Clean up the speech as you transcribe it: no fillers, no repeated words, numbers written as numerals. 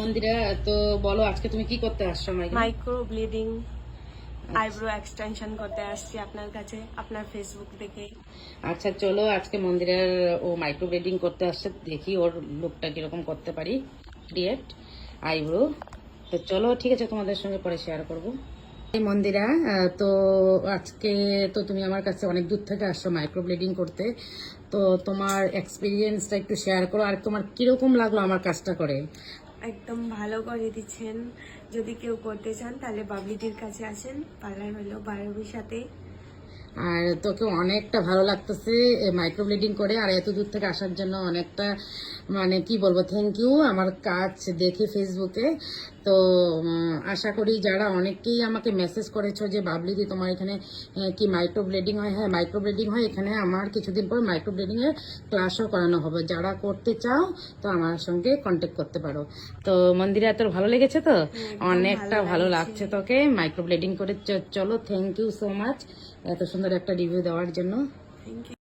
মন্দিরা, তো বলো আজকে তুমি কি করতে আসছো? মাইক্রো ব্লিডিং আইব্রো এক্সটেনশন করতে আসছি আপনার কাছে, আপনার ফেসবুক দেখে। আচ্ছা চলো, আজকে মন্দিরের ও মাইক্রো ব্লেডিং করতে আসছে, দেখি ওর লুকটা কিরকম করতে পারি ক্রিয়েট আইব্রো। তো চলো ঠিক আছে, তোমাদের সঙ্গে পরে শেয়ার করবো। এই মন্দিরা, তো আজকে তো তুমি আমার কাছে অনেক দূর থেকে আসছো মাইক্রো ব্লেডিং করতে, তো তোমার এক্সপিরিয়েন্সটা একটু শেয়ার করো, আর তোমার কিরকম লাগলো আমার কাজটা করে। একদম ভালো করে দিচ্ছেন। যদি কেউ করতে চান তাহলে বাবলিদির কাছে আসেন, পার্লার হলো বারবির সাথে। আর তোকে অনেকটা ভালো লাগতেছে মাইক্রো ব্লেডিং করে, আর এত দূর থেকে আসার জন্য অনেকটা মানে কি বলবো, থ্যাংক ইউ আমার কাজ দেখে ফেসবুকে। তো আশা করি যারা অনেকেই আমাকে মেসেজ করেছো যে বাবলিদি তোমার এখানে কি মাইক্রো ব্লেডিং হয়। হ্যাঁ, মাইক্রো ব্লেডিং হয় এখানে। আমার কিছুদিন পর মাইক্রো ব্লেডিং এর ক্লাসও করানো হবে, যারা করতে চাও তো আমার সঙ্গে কন্ট্যাক্ট করতে পারো। তো মন্দিরা, তোর ভালো লেগেছে তো? অনেকটা ভালো লাগছে তোকে মাইক্রো ব্লেডিং করে। চলো, থ্যাংক ইউ সো মাচ এত সুন্দর একটা রিভিউ দেওয়ার জন্য। Thank you.